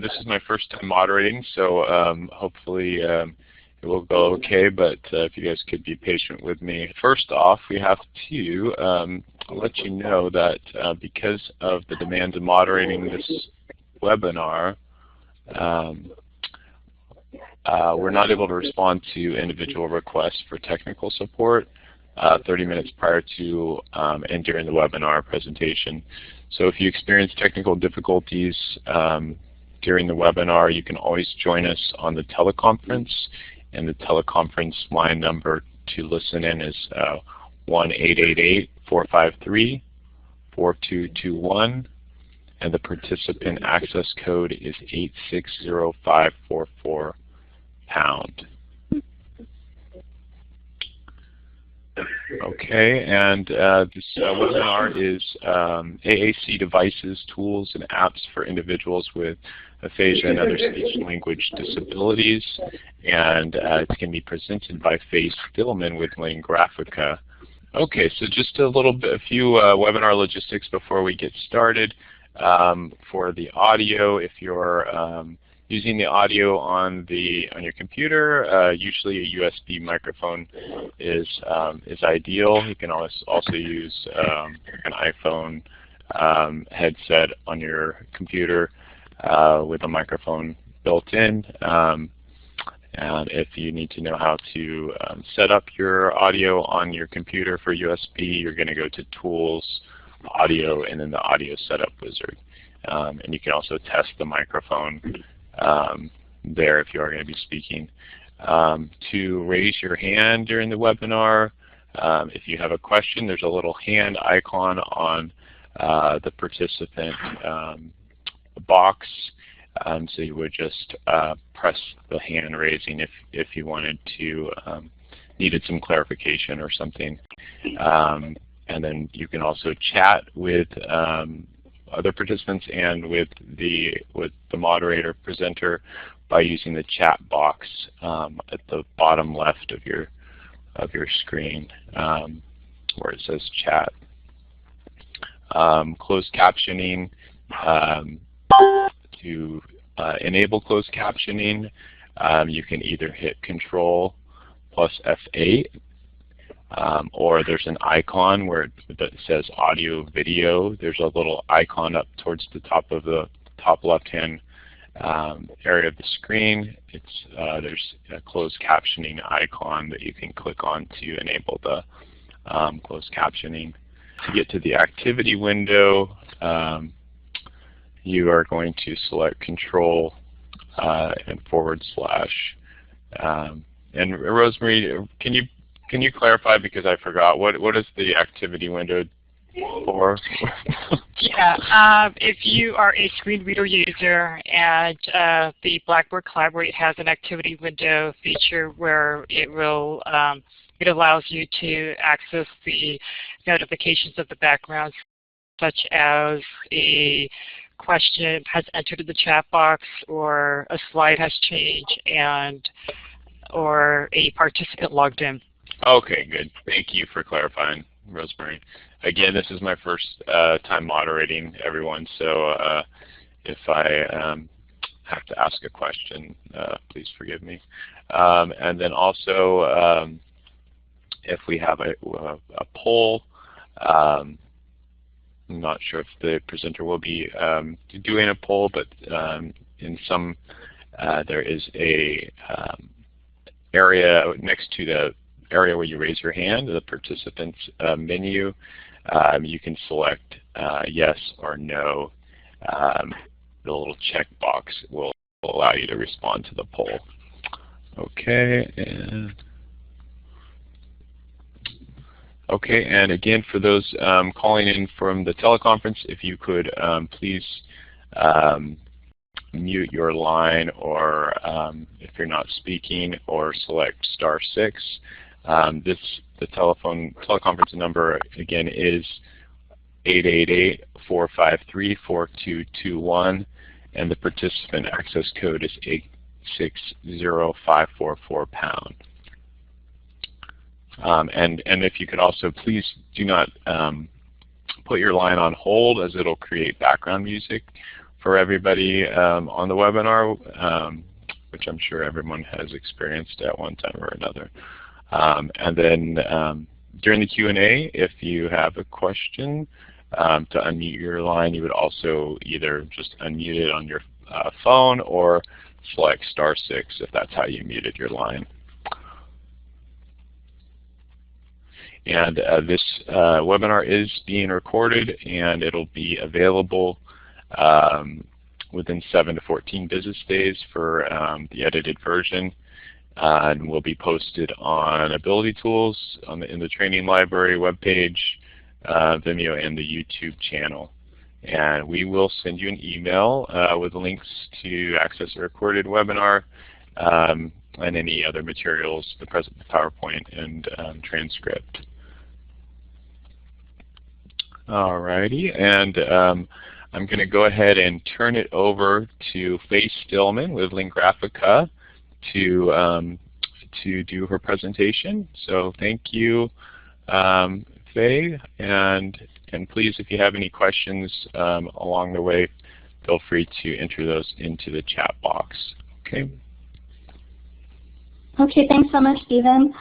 this is my first time moderating, so hopefully it will go okay, but if you guys could be patient with me. First off, we have to let you know that because of the demands of moderating this webinar, we're not able to respond to individual requests for technical support 30 minutes prior to and during the webinar presentation. So if you experience technical difficulties during the webinar, you can always join us on the teleconference, and the teleconference line number to listen in is 1-888-453-4221, and the participant access code is 860544#. Okay, and this webinar is AAC Devices, Tools and Apps for Individuals with Aphasia and Other Speech and Language Disabilities, and it's going to be presented by Faye Stillman with Lingraphica. Okay, so just a few webinar logistics before we get started. For the audio, if you're using the audio on your computer, usually a USB microphone is ideal. You can also use an iPhone headset on your computer with a microphone built in. And if you need to know how to set up your audio on your computer for USB, you're going to go to Tools, Audio, and then the Audio Setup Wizard. And you can also test the microphone there if you are going to be speaking. To raise your hand during the webinar, if you have a question, there's a little hand icon on the participant box. So you would just press the hand raising if you wanted to, needed some clarification or something. And then you can also chat with other participants and with the moderator presenter by using the chat box at the bottom left of your screen where it says chat. Closed captioning. To enable closed captioning, you can either hit Control plus F8, or there's an icon where that says audio video. There's a little icon up towards the top of the top left-hand area of the screen. There's a closed captioning icon that you can click on to enable the closed captioning. To get to the activity window, you are going to select Control and /. And Rosemary, can you clarify, because I forgot, what is the activity window for? Yeah, if you are a screen reader user and the Blackboard Collaborate has an activity window feature where it will it allows you to access the notifications of the background, such as a question has entered in the chat box, or a slide has changed, or a participant logged in. Okay, good. Thank you for clarifying, Rosemary. Again, this is my first time moderating everyone, so if I have to ask a question, please forgive me. And then also, if we have a poll, I'm not sure if the presenter will be doing a poll, but in some there is a area next to the area where you raise your hand, the participants menu. You can select yes or no. The little check box will allow you to respond to the poll. Okay, and again, for those calling in from the teleconference, if you could please mute your line, or if you're not speaking, or select *6. The teleconference number again is 888-453-4221, and the participant access code is 860544#. And if you could also please do not put your line on hold, as it'll create background music for everybody on the webinar, which I'm sure everyone has experienced at one time or another. And then during the Q&A, if you have a question, to unmute your line, you would also either just unmute it on your phone or select *6 if that's how you muted your line. And this webinar is being recorded, and it'll be available within 7 to 14 business days for the edited version, and will be posted on Ability Tools in the training library webpage, Vimeo, and the YouTube channel. And we will send you an email with links to access a recorded webinar and any other materials, the PowerPoint and transcript. Alrighty, and I'm going to go ahead and turn it over to Faye Stillman with Lingraphica to do her presentation. So thank you, Faye, and please, if you have any questions along the way, feel free to enter those into the chat box. Okay. Okay, thanks so much, Stephen.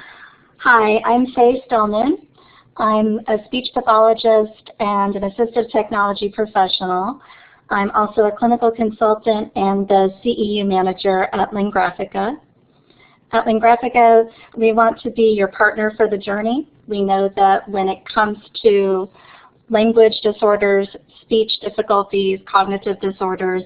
Hi, I'm Faye Stillman. I'm a speech pathologist and an assistive technology professional. I'm also a clinical consultant and the CEU manager at Lingraphica. At Lingraphica, we want to be your partner for the journey. We know that when it comes to language disorders, speech difficulties, cognitive disorders,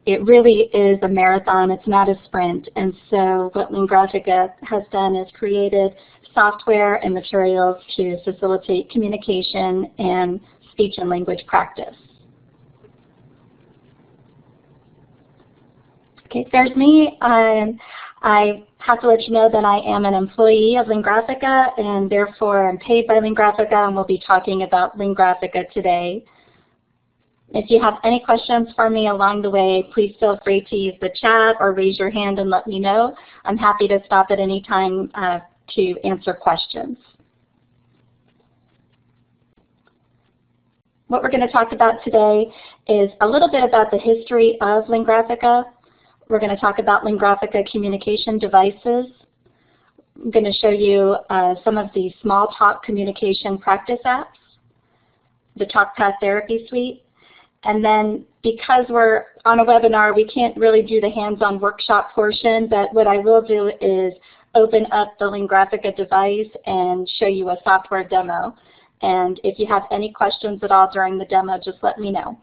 it really is a marathon, it's not a sprint. And so what Lingraphica has done is created software and materials to facilitate communication and speech and language practice. Okay, there's me. I have to let you know that I am an employee of Lingraphica, and therefore I'm paid by Lingraphica, and we'll be talking about Lingraphica today. If you have any questions for me along the way, please feel free to use the chat or raise your hand and let me know. I'm happy to stop at any time to answer questions. What we're going to talk about today is a little bit about the history of Lingraphica. We're going to talk about Lingraphica communication devices. I'm going to show you some of the small talk communication practice apps, the TopCraft Therapy Suite, and then because we're on a webinar, we can't really do the hands-on workshop portion, but what I will do is open up the Lingraphica device and show you a software demo. And if you have any questions at all during the demo, just let me know.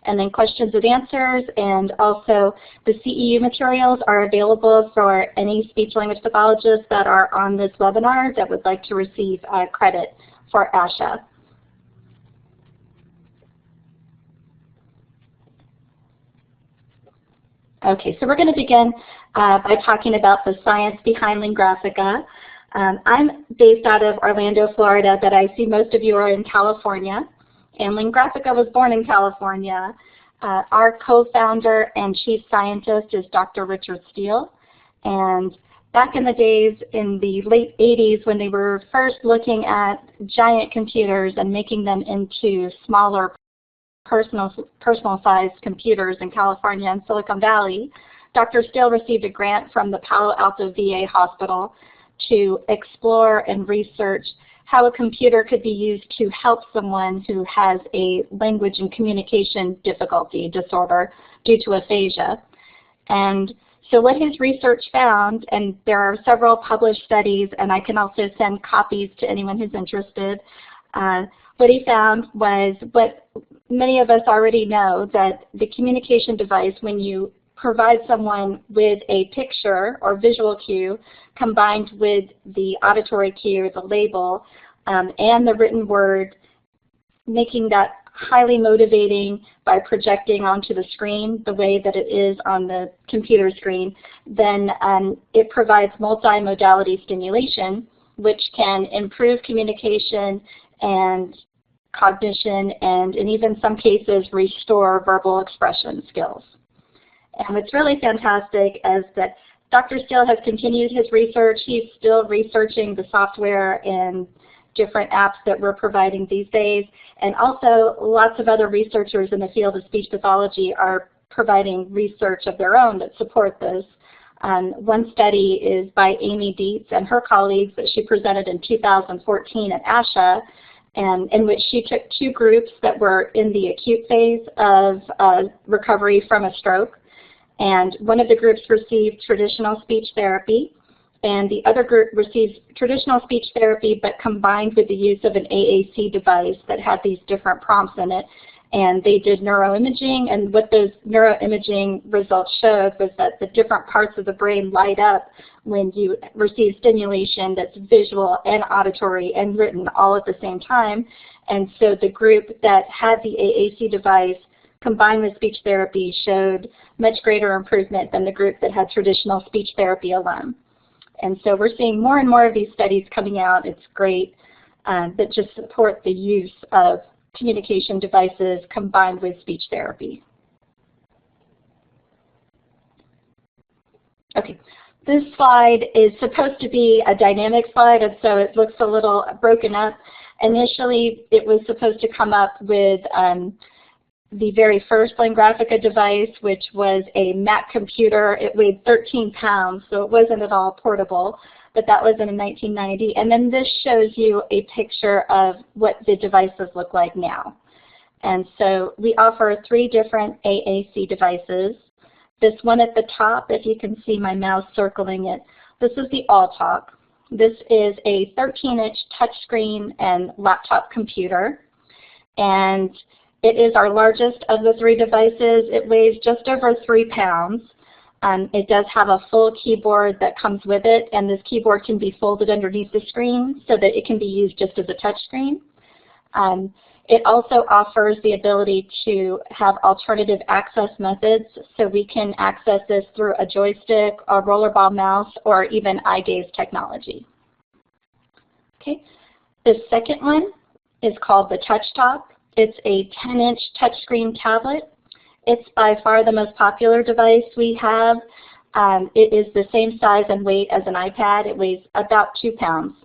And then questions and answers, and also the CEU materials are available for any speech language pathologists that are on this webinar that would like to receive credit for ASHA. Okay, so we're going to begin by talking about the science behind Lingraphica. I'm based out of Orlando, Florida, but I see most of you are in California. And Lingraphica was born in California. Our co-founder and chief scientist is Dr. Richard Steele. And back in the days in the late 80s when they were first looking at giant computers and making them into smaller personal-sized computers in California and Silicon Valley, Dr. Steele received a grant from the Palo Alto VA hospital to explore and research how a computer could be used to help someone who has a language and communication difficulty disorder due to aphasia. And so what his research found, and there are several published studies, and I can also send copies to anyone who's interested, what he found was what many of us already know, that the communication device, when you provide someone with a picture or visual cue combined with the auditory cue, the label, and the written word, making that highly motivating by projecting onto the screen the way that it is on the computer screen, then it provides multimodality stimulation, which can improve communication and cognition, and in even some cases restore verbal expression skills. And what's really fantastic is that Dr. Steele has continued his research. He's still researching the software and different apps that we're providing these days. And also lots of other researchers in the field of speech pathology are providing research of their own that support this. One study is by Amy Dietz and her colleagues that she presented in 2014 at ASHA, and in which she took two groups that were in the acute phase of recovery from a stroke. And one of the groups received traditional speech therapy, and the other group received traditional speech therapy but combined with the use of an AAC device that had these different prompts in it. And they did neuroimaging, and what those neuroimaging results showed was that the different parts of the brain light up when you receive stimulation that's visual and auditory and written all at the same time. And so the group that had the AAC device combined with speech therapy showed much greater improvement than the group that had traditional speech therapy alone. And so we're seeing more and more of these studies coming out. It's great that just support the use of communication devices combined with speech therapy. Okay, this slide is supposed to be a dynamic slide, and so it looks a little broken up. Initially, it was supposed to come up with the very first Lingraphica device, which was a Mac computer. It weighed 13 pounds, so it wasn't at all portable. But that was in 1990. And then this shows you a picture of what the devices look like now. And so we offer 3 different AAC devices. This one at the top, if you can see my mouse circling it, this is the AllTalk. This is a 13-inch touchscreen and laptop computer. And it is our largest of the 3 devices. It weighs just over 3 pounds. It does have a full keyboard that comes with it, and this keyboard can be folded underneath the screen so that it can be used just as a touch screen. It also offers the ability to have alternative access methods, so we can access this through a joystick, a rollerball mouse, or even eye gaze technology. Okay. The second one is called the TouchTop. It's a 10-inch touchscreen tablet. It's by far the most popular device we have. It is the same size and weight as an iPad. It weighs about 2 pounds.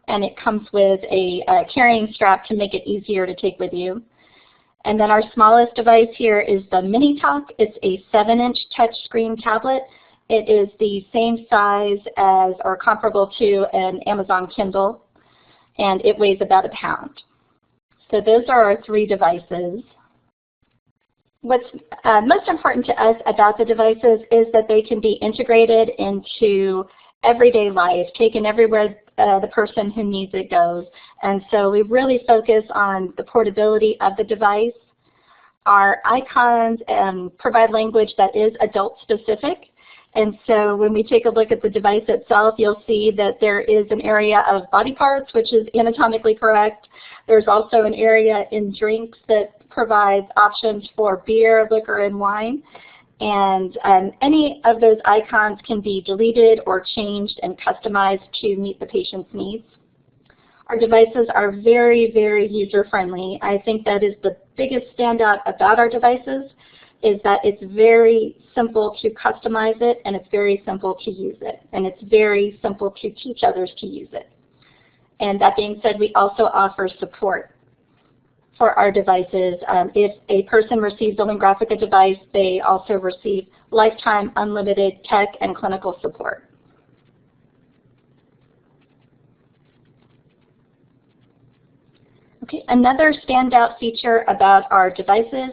And it comes with a carrying strap to make it easier to take with you. And then our smallest device here is the MiniTalk. It's a 7-inch touchscreen tablet. It is the same size as or comparable to an Amazon Kindle. And it weighs about 1 pound. So those are our 3 devices. What's most important to us about the devices is that they can be integrated into everyday life, taken everywhere the person who needs it goes. And so we really focus on the portability of the device. Our icons provide language that is adult specific. And so when we take a look at the device itself, you'll see that there is an area of body parts, which is anatomically correct. There's also an area in drinks that provides options for beer, liquor, and wine. And any of those icons can be deleted or changed and customized to meet the patient's needs. Our devices are very, very user-friendly. I think that is the biggest standout about our devices, is that it's very simple to customize it, and it's very simple to use it, and it's very simple to teach others to use it. And that being said, we also offer support for our devices. If a person receives a Lingraphica device, they also receive lifetime unlimited tech and clinical support. Okay, another standout feature about our devices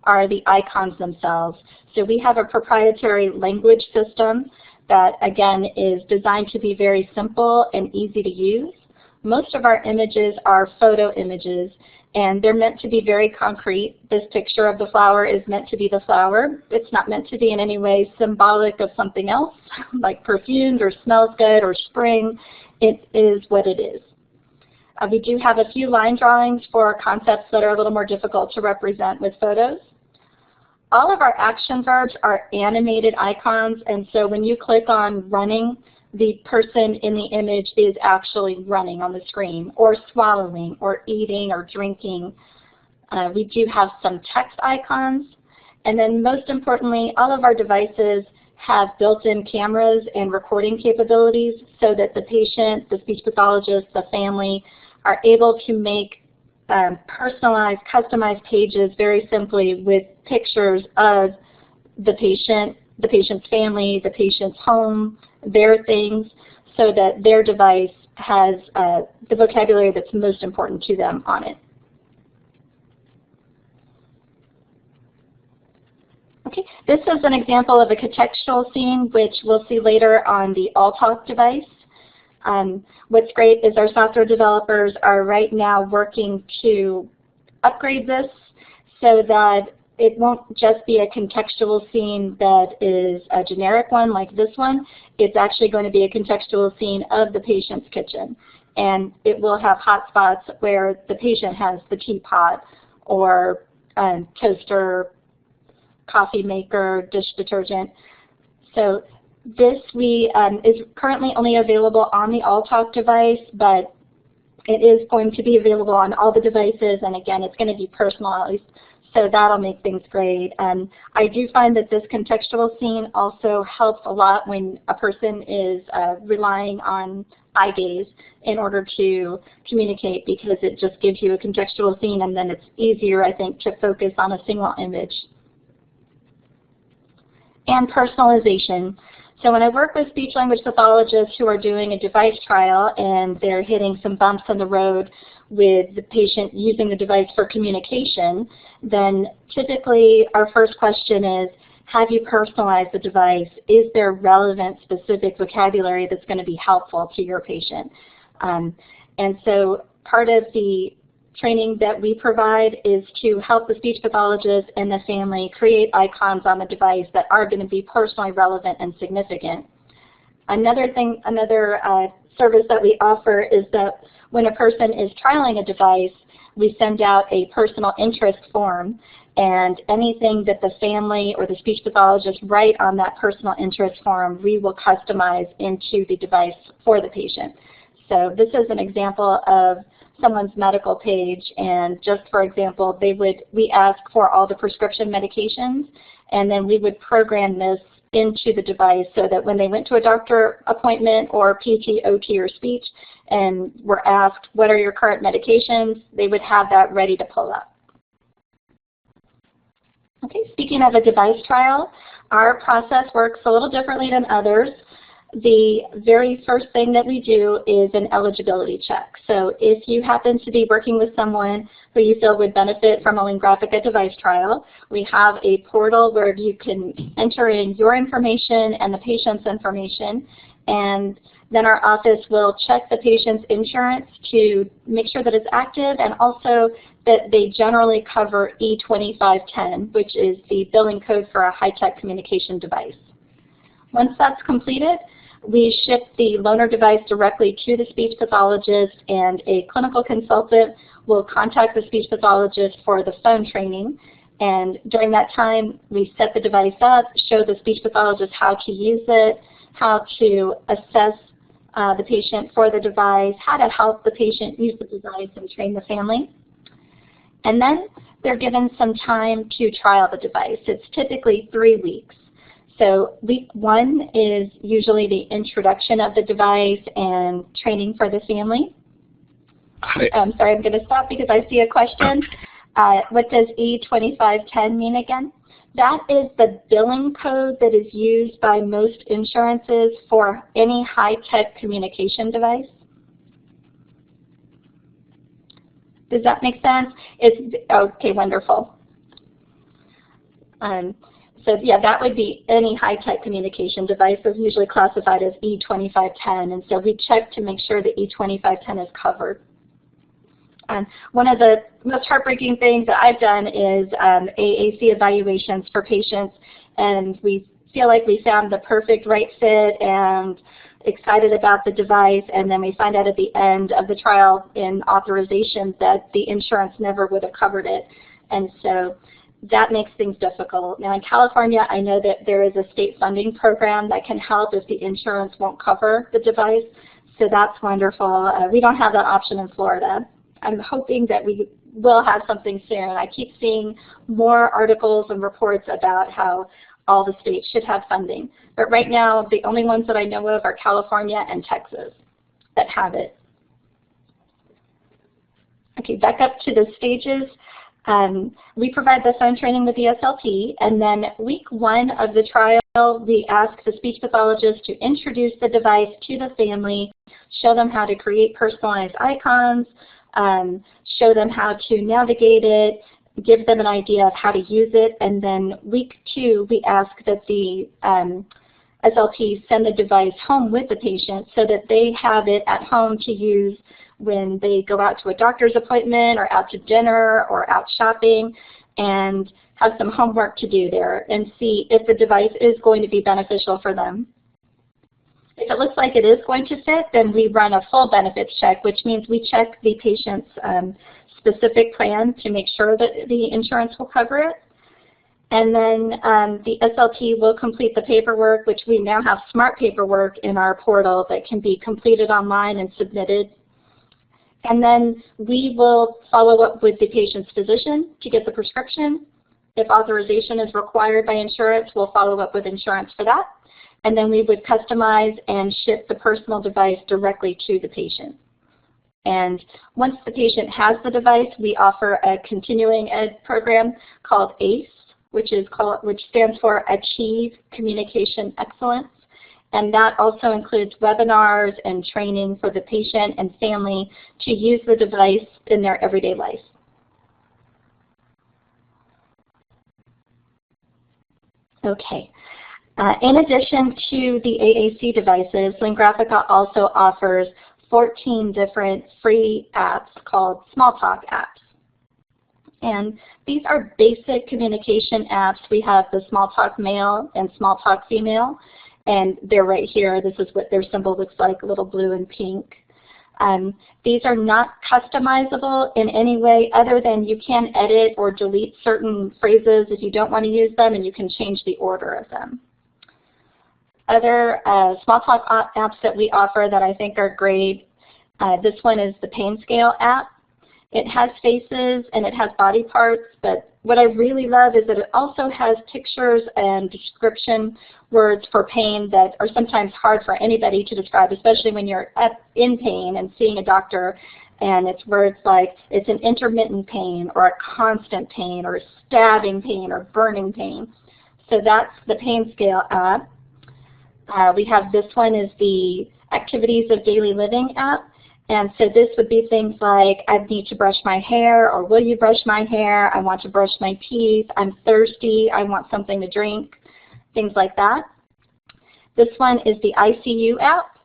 are the icons themselves. So we have a proprietary language system that, again, is designed to be very simple and easy to use. Most of our images are photo images, and they're meant to be very concrete. This picture of the flower is meant to be the flower. It's not meant to be in any way symbolic of something else, like perfumed or smells good or spring. It is what it is. We do have a few line drawings for concepts that are a little more difficult to represent with photos. All of our action verbs are animated icons, and so when you click on running, the person in the image is actually running on the screen, or swallowing, or eating, or drinking. We do have some text icons, and then most importantly, all of our devices have built-in cameras and recording capabilities so that the patient, the speech pathologist, the family are able to make personalized, customized pages very simply with pictures of the patient's family, the patient's home, their things, so that their device has the vocabulary that's most important to them on it. Okay, this is an example of a contextual scene, which we'll see later on the AllTalk device. What's great is our software developers are right now working to upgrade this so that it won't just be a contextual scene that is a generic one like this one. It's actually going to be a contextual scene of the patient's kitchen. And it will have hotspots where the patient has the teapot or toaster, coffee maker, dish detergent. So this is currently only available on the AllTalk device, but it is going to be available on all the devices, and again, it's going to be personalized, so that'll make things great. I do find that this contextual scene also helps a lot when a person is relying on eye gaze in order to communicate, because it just gives you a contextual scene, and then it's easier, I think, to focus on a single image. And personalization. So when I work with speech-language pathologists who are doing a device trial and they're hitting some bumps in the road with the patient using the device for communication, then typically our first question is, have you personalized the device? Is there relevant specific vocabulary that's going to be helpful to your patient? And so part of the training that we provide is to help the speech pathologist and the family create icons on the device that are going to be personally relevant and significant. Another service that we offer is that when a person is trialing a device, we send out a personal interest form, and anything that the family or the speech pathologist write on that personal interest form, we will customize into the device for the patient. So this is an example of someone's medical page, and just for example, we ask for all the prescription medications, and then we would program this into the device so that when they went to a doctor appointment or PT, OT, or speech and were asked, what are your current medications, they would have that ready to pull up. Okay, speaking of a device trial, our process works a little differently than others. The very first thing that we do is an eligibility check. So if you happen to be working with someone who you feel would benefit from a Lingraphica device trial, we have a portal where you can enter in your information and the patient's information, and then our office will check the patient's insurance to make sure that it's active, and also that they generally cover E2510, which is the billing code for a high-tech communication device. Once that's completed, we ship the loaner device directly to the speech pathologist, and a clinical consultant will contact the speech pathologist for the phone training. And during that time, we set the device up, show the speech pathologist how to use it, how to assess the patient for the device, how to help the patient use the device, and train the family. And then they're given some time to trial the device. It's typically 3 weeks. So week 1 is usually the introduction of the device and training for the family. I'm sorry, I'm going to stop because I see a question. What does E2510 mean again? That is the billing code that is used by most insurances for any high-tech communication device. Does that make sense? Okay, wonderful. So yeah, that would be any high-tech communication device is usually classified as E2510, and so we check to make sure that E2510 is covered. One of the most heartbreaking things that I've done is AAC evaluations for patients, and we feel like we found the perfect right fit and excited about the device, and then we find out at the end of the trial in authorization that the insurance never would have covered it. And so that makes things difficult. Now in California, I know that there is a state funding program that can help if the insurance won't cover the device, so that's wonderful. We don't have that option in Florida. I'm hoping that we will have something soon. I keep seeing more articles and reports about how all the states should have funding. But right now, the only ones that I know of are California and Texas that have it. Okay, back up to the stages. We provide the phone training with the SLP, and then week 1 of the trial, we ask the speech pathologist to introduce the device to the family, show them how to create personalized icons, show them how to navigate it, give them an idea of how to use it, and then week 2, we ask that the SLP send the device home with the patient so that they have it at home to use when they go out to a doctor's appointment or out to dinner or out shopping, and have some homework to do there and see if the device is going to be beneficial for them. If it looks like it is going to fit, then we run a full benefits check, which means we check the patient's specific plan to make sure that the insurance will cover it. And then the SLP will complete the paperwork, which we now have smart paperwork in our portal that can be completed online and submitted. And then we will follow up with the patient's physician to get the prescription. If authorization is required by insurance, we'll follow up with insurance for that. And then we would customize and ship the personal device directly to the patient. And once the patient has the device, we offer a continuing ed program called AAC, which stands for Achieve Communication Excellence. And that also includes webinars and training for the patient and family to use the device in their everyday life. Okay. In addition to the AAC devices, Lingraphica also offers 14 different free apps called small talk apps. And these are basic communication apps. We have the small talk male and small talk female. And they're right here. This is what their symbol looks like, a little blue and pink. These are not customizable in any way other than you can edit or delete certain phrases if you don't want to use them, and you can change the order of them. Other small talk apps that we offer that I think are great, this one is the pain scale app. It has faces and it has body parts, but what I really love is that it also has pictures and description words for pain that are sometimes hard for anybody to describe, especially when you're in pain and seeing a doctor, and it's words like it's an intermittent pain or a constant pain or a stabbing pain or burning pain. So that's the pain scale app. We have this one is the Activities of Daily Living app. And so this would be things like, I need to brush my hair, or will you brush my hair? I want to brush my teeth. I'm thirsty. I want something to drink, things like that. This one is the ICU app.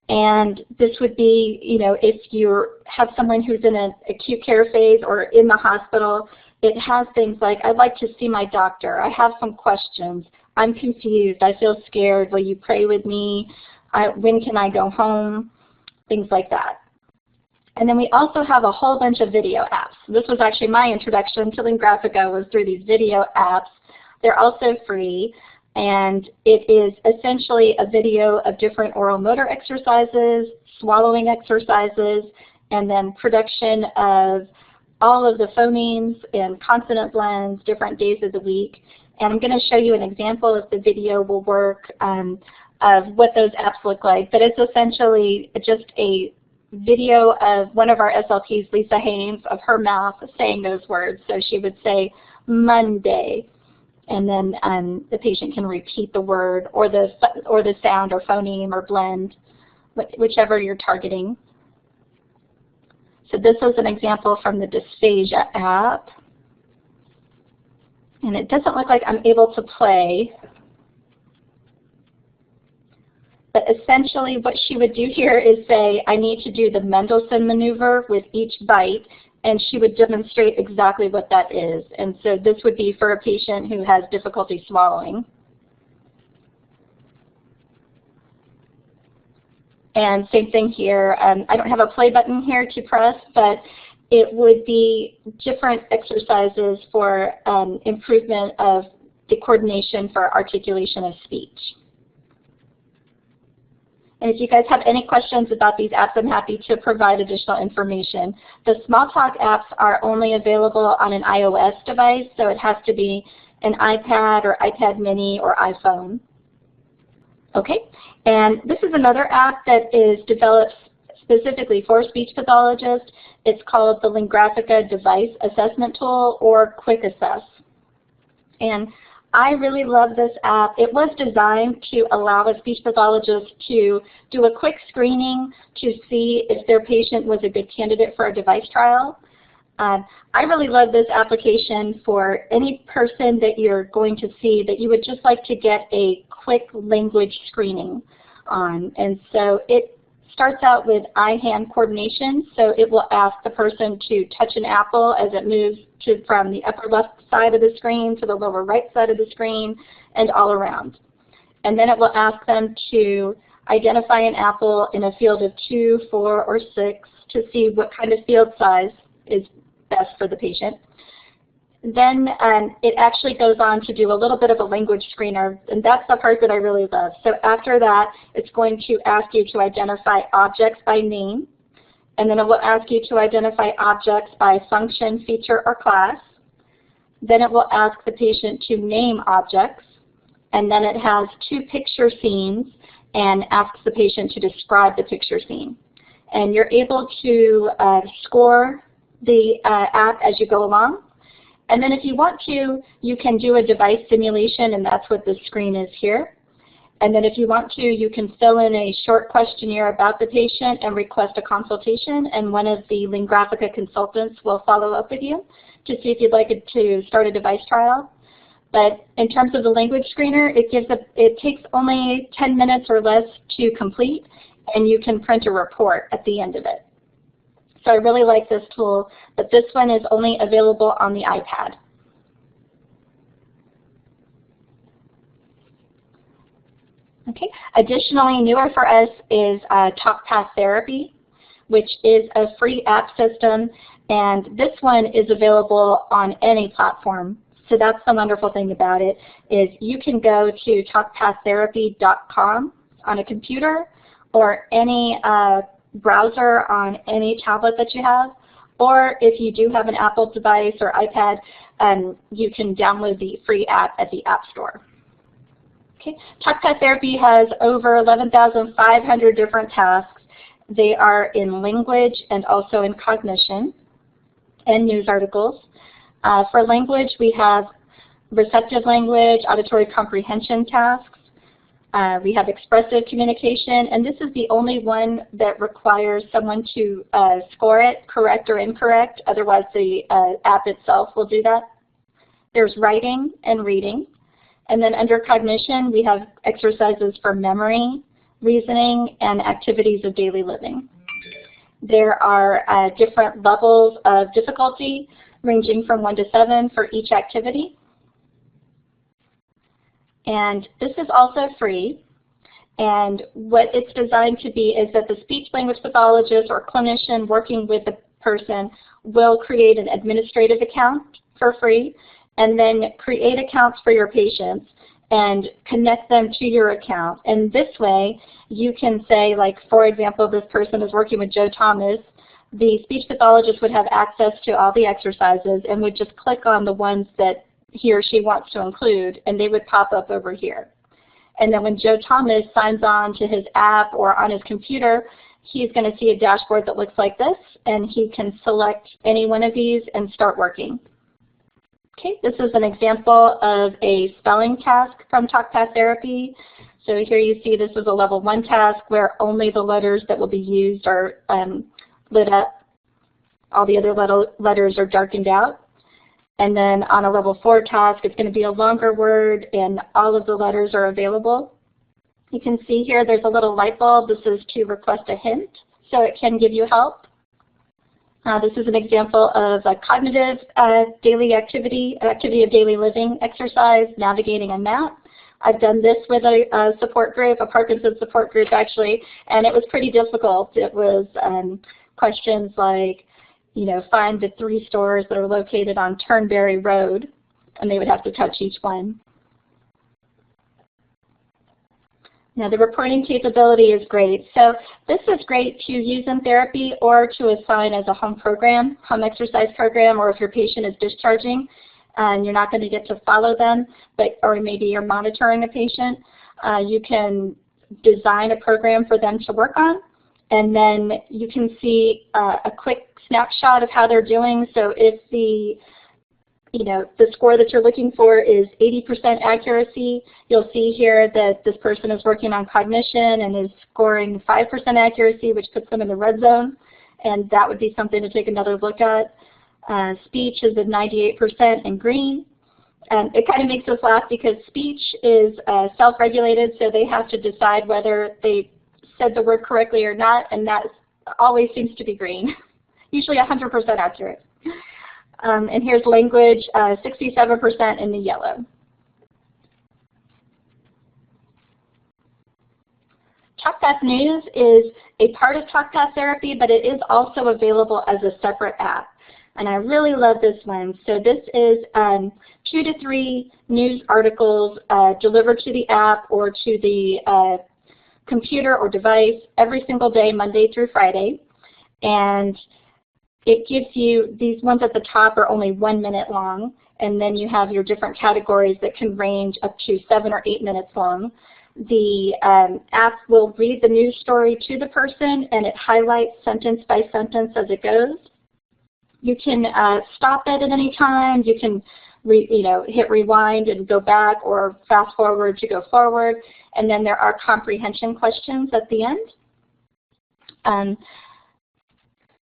And this would be, you know, if you have someone who's in an acute care phase or in the hospital, it has things like, I'd like to see my doctor. I have some questions. I'm confused. I feel scared. Will you pray with me? When can I go home? Things like that. And then we also have a whole bunch of video apps. This was actually my introduction to Lingraphica, was through these video apps. They're also free, and it is essentially a video of different oral motor exercises, swallowing exercises, and then production of all of the phonemes and consonant blends, different days of the week. And I'm going to show you an example if the video will work of what those apps look like. But it's essentially just a video of one of our SLPs, Lisa Haynes, of her mouth saying those words. So she would say Monday, and then the patient can repeat the word or the sound or phoneme or blend, whichever you're targeting. So this is an example from the Dysphasia app. And it doesn't look like I'm able to play. But essentially what she would do here is say, I need to do the Mendelssohn maneuver with each bite, and she would demonstrate exactly what that is. And so this would be for a patient who has difficulty swallowing. And same thing here. I don't have a play button here to press, but it would be different exercises for improvement of the coordination for articulation of speech. And if you guys have any questions about these apps, I'm happy to provide additional information. The Small Talk apps are only available on an iOS device, so it has to be an iPad or iPad mini or iPhone. Okay, and this is another app that is developed specifically for speech pathologists. It's called the Lingraphica Device Assessment Tool, or Quick Assess. And I really love this app. It was designed to allow a speech pathologist to do a quick screening to see if their patient was a good candidate for a device trial. I really love this application for any person that you're going to see that you would just like to get a quick language screening on. And so it starts out with eye-hand coordination, so it will ask the person to touch an apple as it moves from the upper left side of the screen to the lower right side of the screen and all around. And then it will ask them to identify an apple in a field of 2, 4, or 6 to see what kind of field size is best for the patient. Then it actually goes on to do a little bit of a language screener, and that's the part that I really love. So after that, it's going to ask you to identify objects by name, and then it will ask you to identify objects by function, feature, or class. Then it will ask the patient to name objects, and then it has 2 picture scenes and asks the patient to describe the picture scene. And you're able to score the app as you go along. And then if you want to, you can do a device simulation, and that's what this screen is here. And then if you want to, you can fill in a short questionnaire about the patient and request a consultation, and one of the Lingraphica consultants will follow up with you to see if you'd like it to start a device trial. But in terms of the language screener, it takes only 10 minutes or less to complete, and you can print a report at the end of it. So I really like this tool, but this one is only available on the iPad. Okay. Additionally, newer for us is TopCraft Therapy, which is a free app system, and this one is available on any platform. So that's the wonderful thing about it, is you can go to topcrafttherapy.com on a computer or any browser on any tablet that you have, or if you do have an Apple device or iPad, you can download the free app at the App Store. Okay. TopCraft Therapy has over 11,500 different tasks. They are in language and also in cognition and news articles. For language, we have receptive language, auditory comprehension tasks. We have expressive communication, and this is the only one that requires someone to score it, correct or incorrect. Otherwise, the app itself will do that. There's writing and reading. And then under cognition, we have exercises for memory, reasoning, and activities of daily living. There are different levels of difficulty, ranging from 1 to 7 for each activity. And this is also free. And what it's designed to be is that the speech-language pathologist or clinician working with the person will create an administrative account for free, and then create accounts for your patients and connect them to your account. And this way, you can say, like, for example, this person is working with Joe Thomas. The speech pathologist would have access to all the exercises and would just click on the ones that he or she wants to include, and they would pop up over here. And then when Joe Thomas signs on to his app or on his computer, he's going to see a dashboard that looks like this, and he can select any one of these and start working. Okay, this is an example of a spelling task from TopCraft Therapy. So here you see this is a level 1 task where only the letters that will be used are lit up. All the other letters are darkened out. And then on a level 4 task, it's going to be a longer word, and all of the letters are available. You can see here there's a little light bulb. This is to request a hint, so it can give you help. This is an example of a cognitive daily activity of daily living exercise, navigating a map. I've done this with a support group, a Parkinson's support group actually, and it was pretty difficult. It was questions like, you know, find the 3 stores that are located on Turnberry Road, and they would have to touch each one. Now the reporting capability is great. So this is great to use in therapy or to assign as a home program, home exercise program, or if your patient is discharging. and you're not going to get to follow them, or maybe you're monitoring a patient, you can design a program for them to work on, and then you can see a quick snapshot of how they're doing. So if the score that you're looking for is 80% accuracy, you'll see here that this person is working on cognition and is scoring 5% accuracy, which puts them in the red zone, and that would be something to take another look at. Speech is at 98% in green. And it kind of makes us laugh because speech is self-regulated, so they have to decide whether they said the word correctly or not, and that always seems to be green, usually 100% accurate. And here's language, 67% in the yellow. TopCraft News is a part of TopCraft Therapy, but it is also available as a separate app. And I really love this one. So this is 2 to 3 news articles delivered to the app or to the computer or device every single day, Monday through Friday. And it gives you, these ones at the top are only 1 minute long, and then you have your different categories that can range up to 7 or 8 minutes long. The app will read the news story to the person, and it highlights sentence by sentence as it goes. You can stop it at any time. You can hit rewind and go back, or fast forward to go forward. And then there are comprehension questions at the end.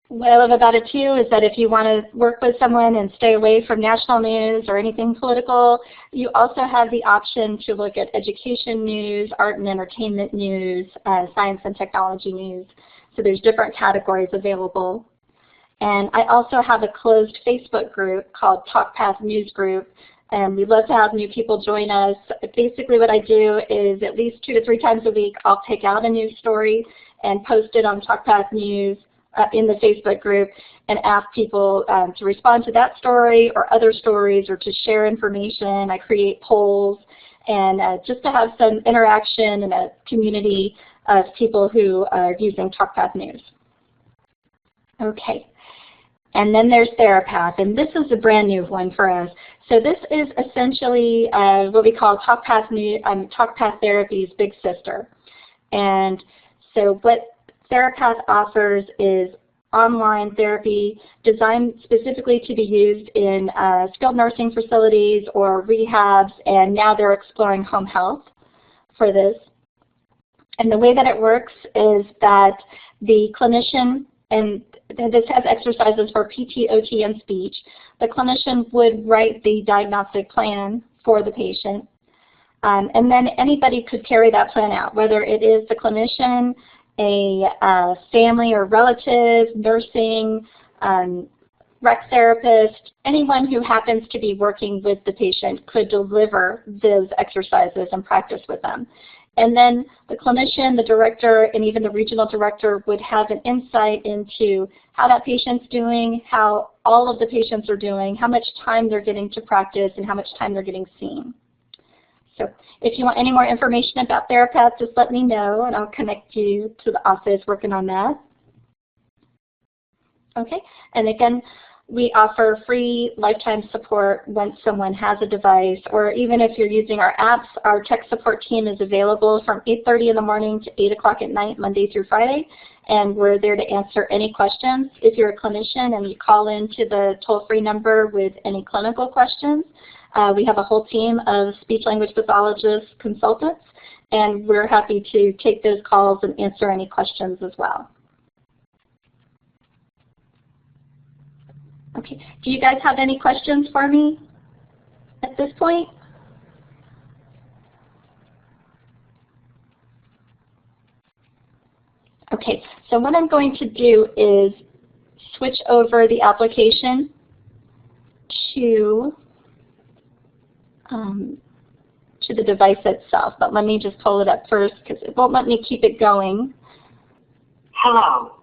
What I love about it too is that if you want to work with someone and stay away from national news or anything political, you also have the option to look at education news, art and entertainment news, science and technology news. So there's different categories available. And I also have a closed Facebook group called TopCraft News Group, and we'd love to have new people join us. Basically what I do is at least 2 to 3 times a week I'll take out a news story and post it on TopCraft News in the Facebook group and ask people to respond to that story or other stories or to share information. I create polls and just to have some interaction and a community of people who are using TopCraft News. Okay. And then there's Therapath, and this is a brand new one for us. So this is essentially what we call TopCraft Therapy's big sister. And so what Therapath offers is online therapy designed specifically to be used in skilled nursing facilities or rehabs, and now they're exploring home health for this. And the way that it works is that the clinician, and this has exercises for PT, OT, and speech. The clinician would write the diagnostic plan for the patient, and then anybody could carry that plan out, whether it is the clinician, a family or relative, nursing, rec therapist, anyone who happens to be working with the patient could deliver those exercises and practice with them. And then the clinician, the director, and even the regional director would have an insight into how that patient's doing, how all of the patients are doing, how much time they're getting to practice, and how much time they're getting seen. So if you want any more information about Therapath, just let me know, and I'll connect you to the office working on that. Okay, and again, we offer free lifetime support once someone has a device, or even if you're using our apps, our tech support team is available from 8:30 in the morning to 8 o'clock at night, Monday through Friday, and we're there to answer any questions. If you're a clinician and you call into the toll-free number with any clinical questions, we have a whole team of speech-language pathologists, consultants, and we're happy to take those calls and answer any questions as well. Okay, do you guys have any questions for me at this point? Okay, so what I'm going to do is switch over the application to the device itself, but let me just pull it up first because it won't let me keep it going. Hello.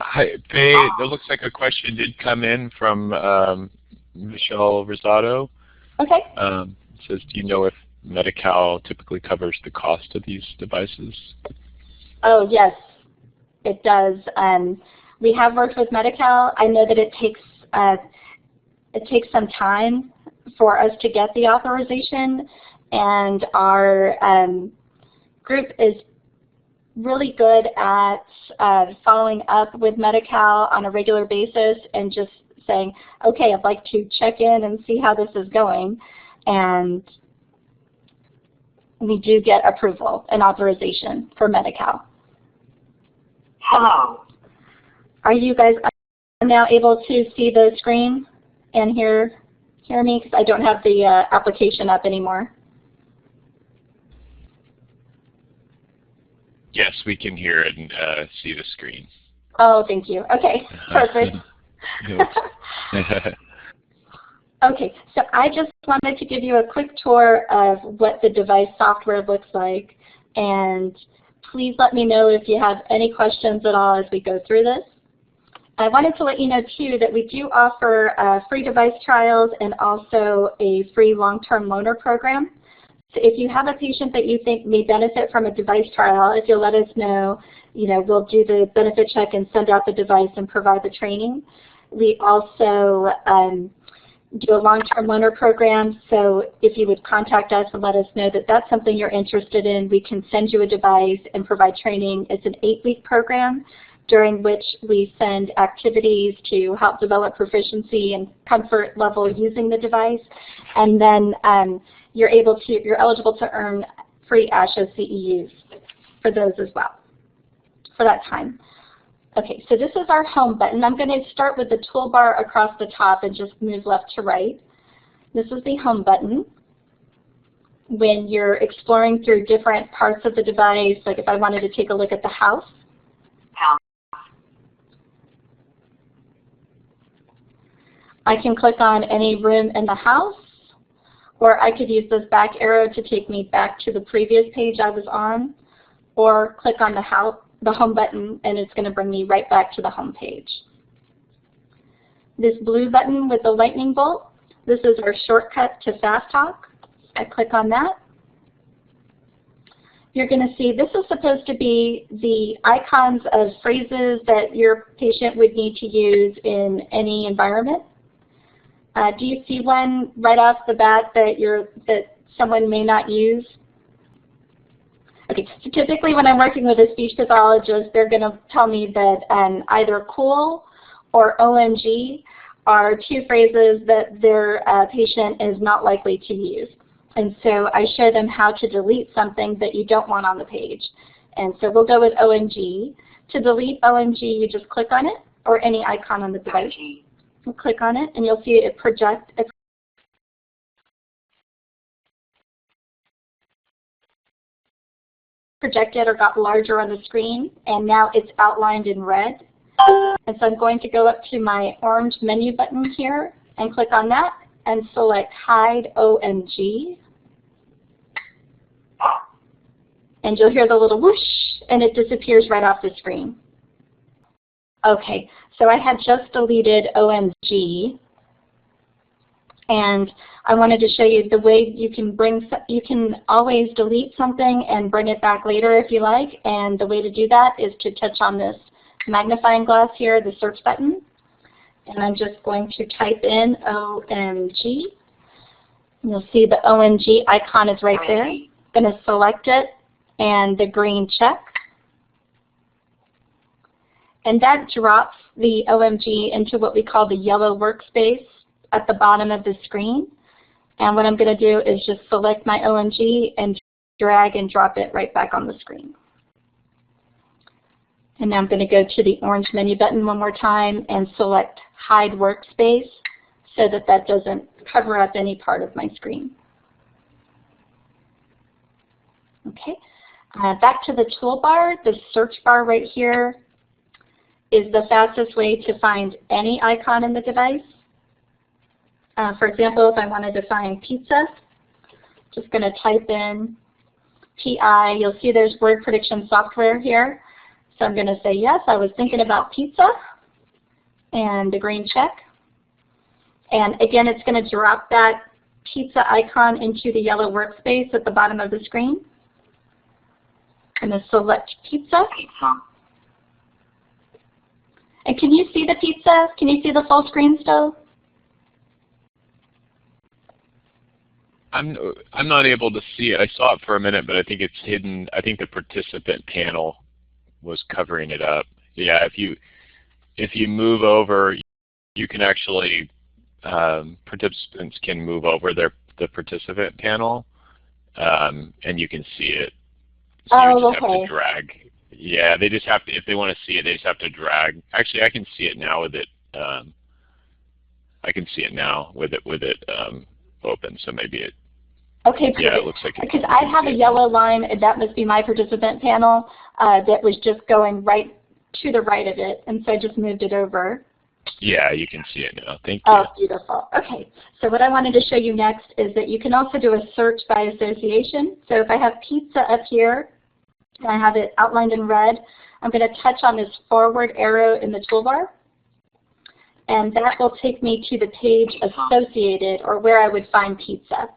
Hi, Faye. It looks like a question did come in from Michelle Rosado. Okay. It says, do you know if Medi-Cal typically covers the cost of these devices? Oh, yes, it does. We have worked with Medi-Cal. I know that it takes some time for us to get the authorization, and our group is really good at following up with Medi-Cal on a regular basis and just saying, okay, I'd like to check in and see how this is going. And we do get approval and authorization for Medi-Cal. Hello. Are you guys now able to see the screen and hear me? Because I don't have the application up anymore. Yes, we can hear it and see the screen. Oh, thank you. Okay, perfect. Okay, so I just wanted to give you a quick tour of what the device software looks like, and please let me know if you have any questions at all as we go through this. I wanted to let you know too that we do offer free device trials and also a free long-term loaner program. So if you have a patient that you think may benefit from a device trial, if you'll let us know, we'll do the benefit check and send out the device and provide the training. We also do a long-term loaner program, so if you would contact us and let us know that that's something you're interested in, we can send you a device and provide training. It's an 8-week program during which we send activities to help develop proficiency and comfort level using the device, and then you're eligible to earn free ASHA CEUs for those as well for that time. Okay, so this is our home button. I'm going to start with the toolbar across the top and just move left to right. This is the home button. When you're exploring through different parts of the device, like if I wanted to take a look at the house, I can click on any room in the house, or I could use this back arrow to take me back to the previous page I was on, or click on the home button and it's going to bring me right back to the home page. This blue button with the lightning bolt, this is our shortcut to Fast Talk. I click on that. You're going to see this is supposed to be the icons of phrases that your patient would need to use in any environment. Do you see one right off the bat that someone may not use? Okay, so typically when I'm working with a speech pathologist, they're going to tell me that either cool or OMG are two phrases that their patient is not likely to use. And so I show them how to delete something that you don't want on the page. And so we'll go with OMG. To delete OMG, you just click on it, or any icon on the device. We'll click on it, and you'll see it projected or got larger on the screen, and now it's outlined in red. And so I'm going to go up to my orange menu button here and click on that and select Hide OMG. And you'll hear the little whoosh, and it disappears right off the screen. Okay, so I had just deleted OMG, and I wanted to show you the way you can always delete something and bring it back later if you like, and the way to do that is to touch on this magnifying glass here, the search button, and I'm just going to type in OMG. You'll see the OMG icon is right there. I'm going to select it and the green check. And that drops the OMG into what we call the yellow workspace at the bottom of the screen. And what I'm going to do is just select my OMG and drag and drop it right back on the screen. And now I'm going to go to the orange menu button one more time and select Hide Workspace so that that doesn't cover up any part of my screen. Okay, back to the toolbar. The search bar right here is the fastest way to find any icon in the device. For example, if I wanted to find pizza, just going to type in PI. You'll see there's word prediction software here. So I'm going to say, yes, I was thinking about pizza, and the green check. And again, it's going to drop that pizza icon into the yellow workspace at the bottom of the screen. I'm going to select pizza. And can you see the pizza? Can you see the full screen still? I'm not able to see it. I saw it for a minute, but I think it's hidden. I think the participant panel was covering it up. Yeah, if you move over, you can actually participants can move over the participant panel, and you can see it. So you just have to drag. Yeah, they just have to, if they want to see it, they just have to drag. Actually, I can see it now with it. I can see it now with it open. So maybe it. Okay, yeah, it looks like it. Because I have a yellow line, and that must be my participant panel that was just going right to the right of it, and so I just moved it over. Yeah, you can see it now. Thank you. Oh, beautiful. Okay, so what I wanted to show you next is that you can also do a search by association. So if I have pizza up here, and I have it outlined in red, I'm going to touch on this forward arrow in the toolbar, and that will take me to the page associated, or where I would find pizza.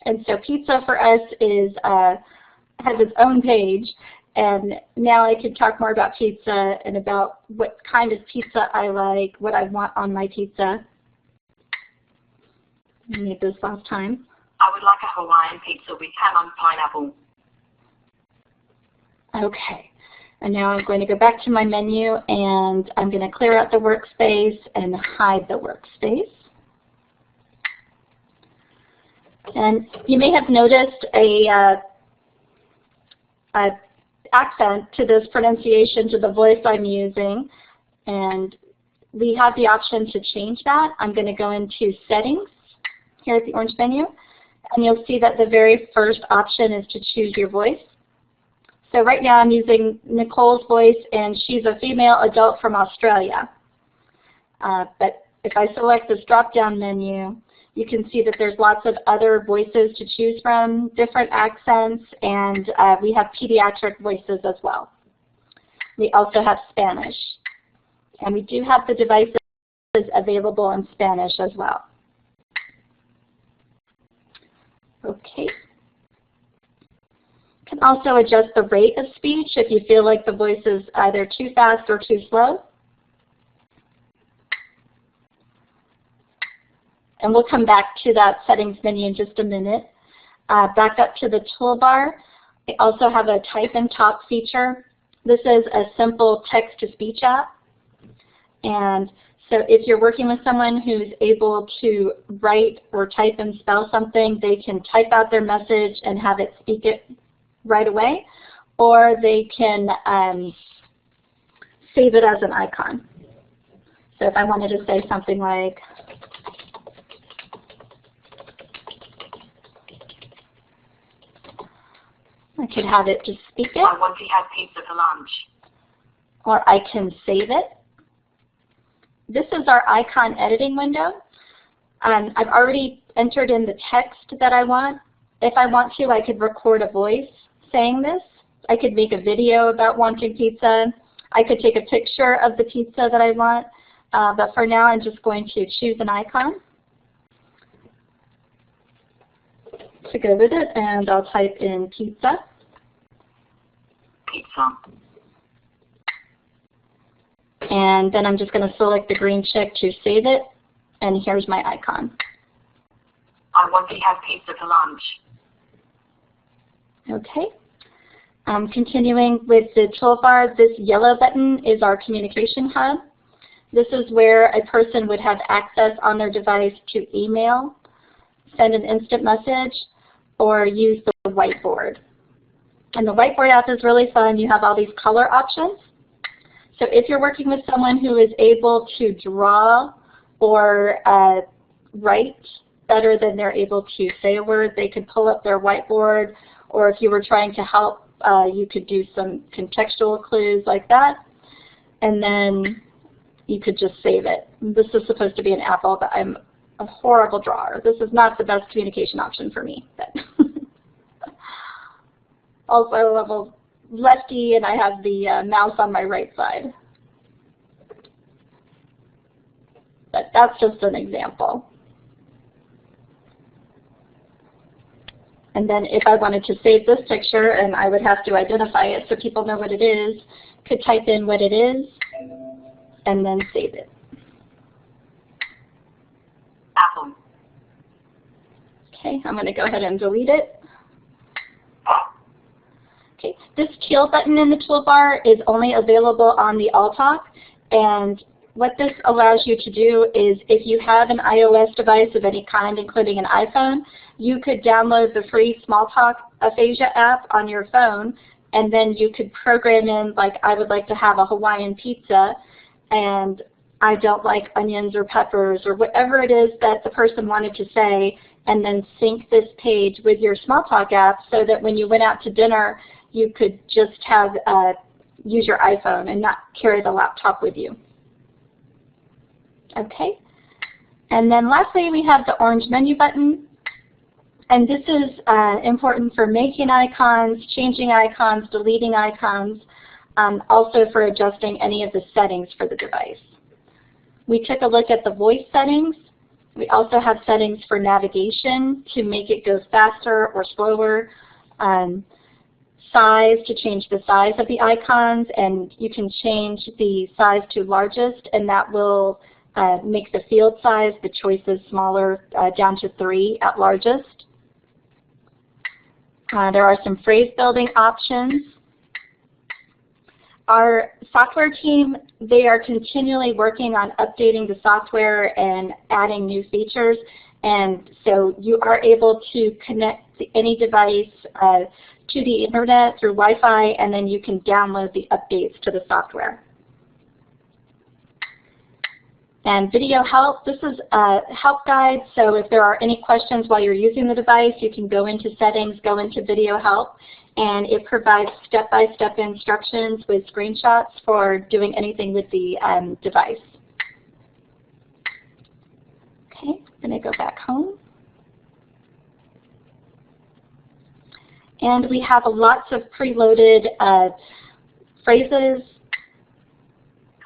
And so pizza for us is has its own page, and now I can talk more about pizza and about what kind of pizza I like, what I want on my pizza. I need this last time. I would like a Hawaiian pizza with ham and pineapple. Okay, and now I'm going to go back to my menu, and I'm going to clear out the workspace and hide the workspace. And you may have noticed a accent to this pronunciation, to the voice I'm using, and we have the option to change that. I'm going to go into Settings here at the orange menu, and you'll see that the very first option is to choose your voice. So right now I'm using Nicole's voice, and she's a female adult from Australia. But if I select this drop-down menu, you can see that there's lots of other voices to choose from, different accents, and we have pediatric voices as well. We also have Spanish. And we do have the devices available in Spanish as well. Okay. You can also adjust the rate of speech if you feel like the voice is either too fast or too slow. And we'll come back to that settings menu in just a minute. Back up to the toolbar, I also have a type and talk feature. This is a simple text-to-speech app. And so if you're working with someone who's able to write or type and spell something, they can type out their message and have it speak it right away, or they can save it as an icon. So if I wanted to say something like, I could have it just speak it. I want to have pizza for lunch. Or I can save it. This is our icon editing window. I've already entered in the text that I want. If I want to, I could record a voice saying this. I could make a video about wanting pizza. I could take a picture of the pizza that I want. But for now, I'm just going to choose an icon to go with it, and I'll type in pizza. Pizza. And then I'm just going to select the green check to save it, and here's my icon. I want to have pizza for lunch. Okay. Continuing with the toolbar, this yellow button is our communication hub. This is where a person would have access on their device to email, send an instant message, or use the whiteboard. And the whiteboard app is really fun. You have all these color options. So if you're working with someone who is able to draw or write better than they're able to say a word, they could pull up their whiteboard, or if you were trying to help, you could do some contextual clues like that, and then you could just save it. This is supposed to be an Apple, but I'm a horrible drawer. This is not the best communication option for me. But also, I'm a lefty, and I have the mouse on my right side. But that's just an example. And then if I wanted to save this picture, and I would have to identify it so people know what it is, could type in what it is, and then save it. Apple. Okay, I'm going to go ahead and delete it. Okay, this teal button in the toolbar is only available on the AllTalk, and what this allows you to do is if you have an iOS device of any kind, including an iPhone, you could download the free Smalltalk Aphasia app on your phone, and then you could program in, like, I would like to have a Hawaiian pizza, and I don't like onions or peppers, or whatever it is that the person wanted to say, and then sync this page with your Smalltalk app so that when you went out to dinner, you could just have use your iPhone and not carry the laptop with you. Okay, and then lastly we have the orange menu button, and this is important for making icons, changing icons, deleting icons, also for adjusting any of the settings for the device. We took a look at the voice settings. We also have settings for navigation to make it go faster or slower, size to change the size of the icons, and you can change the size to largest, and that will make the field size, the choices smaller, down to 3 at largest. There are some phrase building options. Our software team, they are continually working on updating the software and adding new features, and so you are able to connect any device to the internet through Wi-Fi, and then you can download the updates to the software. And video help, this is a help guide, so if there are any questions while you're using the device, you can go into settings, go into video help, and it provides step-by-step instructions with screenshots for doing anything with the device. Okay, I'm going to go back home. And we have lots of preloaded phrases.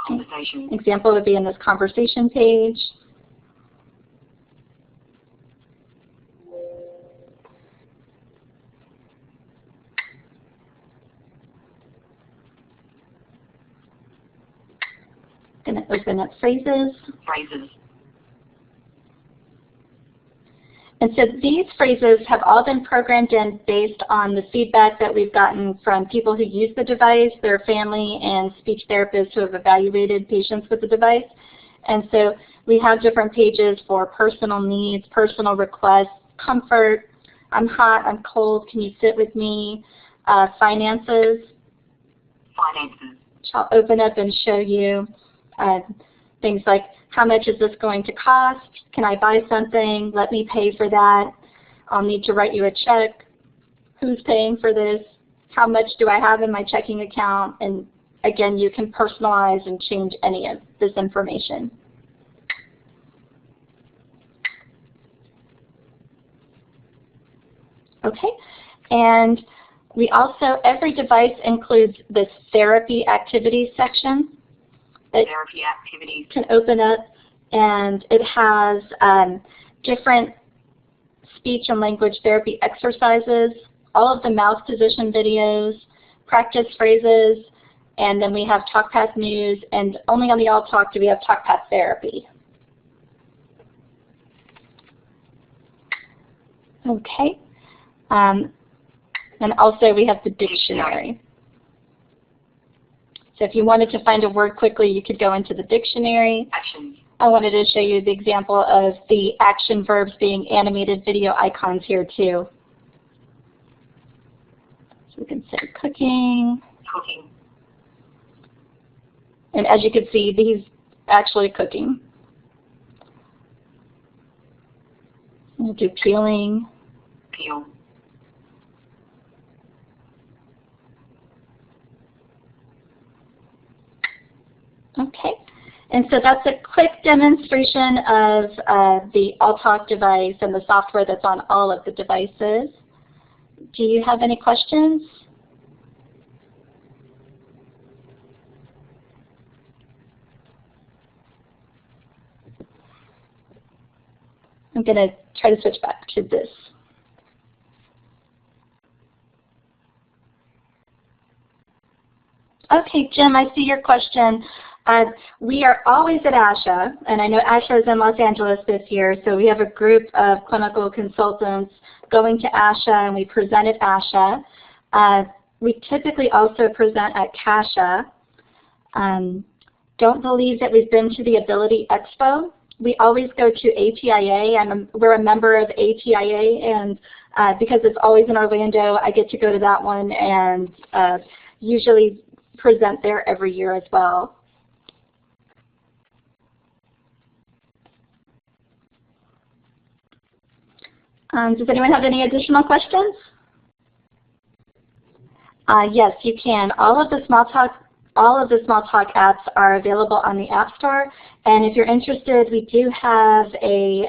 Conversation. Example would be in this conversation page. I'm going to open up phrases. Phrases. And so these phrases have all been programmed in based on the feedback that we've gotten from people who use the device, their family, and speech therapists who have evaluated patients with the device. And so we have different pages for personal needs, personal requests, comfort, I'm hot, I'm cold, can you sit with me, finances. Finances. Which I'll open up and show you things like, how much is this going to cost? Can I buy something? Let me pay for that. I'll need to write you a check. Who's paying for this? How much do I have in my checking account? And again, you can personalize and change any of this information. Okay, and we also, every device includes this therapy activities section. Therapy activities. Can open up, and it has different speech and language therapy exercises, all of the mouth position videos, practice phrases, and then we have TopCraft news, and only on the AllTalk do we have TopCraft therapy. Okay, and also we have the dictionary. So if you wanted to find a word quickly, you could go into the dictionary. Actions. I wanted to show you the example of the action verbs being animated video icons here too. So we can say cooking. Cooking. And as you can see, he's actually cooking. We'll do peeling. Peel. Okay, and so that's a quick demonstration of the AllTalk device and the software that's on all of the devices. Do you have any questions? I'm going to try to switch back to this. Okay, Jim, I see your question. We are always at ASHA, and I know ASHA is in Los Angeles this year, so we have a group of clinical consultants going to ASHA, and we present at ASHA. We typically also present at CASHA. Don't believe that we've been to the Ability Expo. We always go to ATIA, and we're a member of ATIA, and because it's always in Orlando, I get to go to that one and usually present there every year as well. Does anyone have any additional questions? Yes, you can. All of the Smalltalk apps are available on the App Store, and if you're interested, we do have a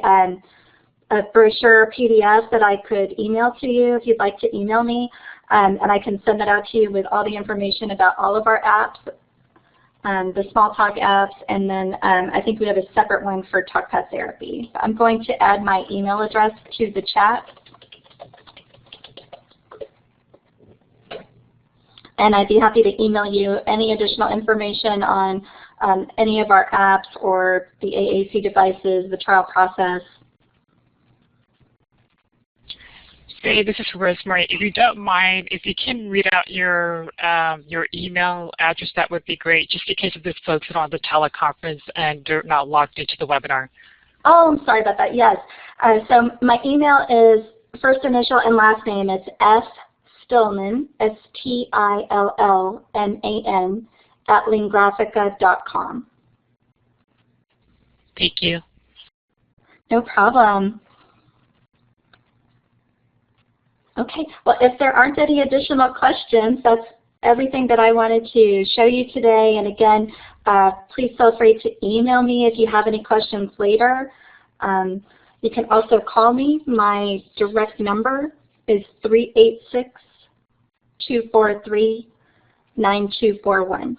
brochure PDF that I could email to you if you'd like to email me, and I can send that out to you with all the information about all of our apps, the Smalltalk apps, and then I think we have a separate one for TalkPath Therapy. I'm going to add my email address to the chat. And I'd be happy to email you any additional information on any of our apps or the AAC devices, the trial process. Hey, this is Rosemary. If you don't mind, if you can read out your email address, that would be great, just in case of the folks that are on the teleconference and they're not logged into the webinar. Oh, I'm sorry about that. Yes. So my email is first initial and last name. It's Stillman, S-T-I-L-L-M-A-N, @lingraphica.com. Thank you. No problem. Okay, well, if there aren't any additional questions, that's everything that I wanted to show you today. And again, please feel free to email me if you have any questions later. You can also call me. My direct number is 386-243-9241.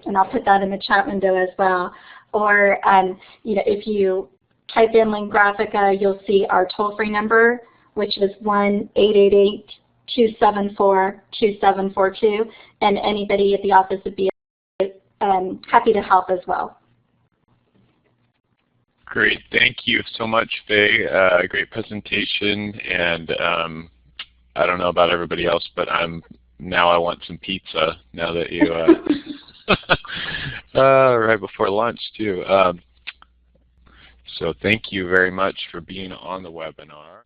And I'll put that in the chat window as well. Or if you type in Lingraphica, you'll see our toll-free number, which is 1-888-274-2742, and anybody at the office would be happy to help as well. Great, thank you so much, Faye. Great presentation, and I don't know about everybody else, but now I want some pizza now that you right before lunch too. So thank you very much for being on the webinar.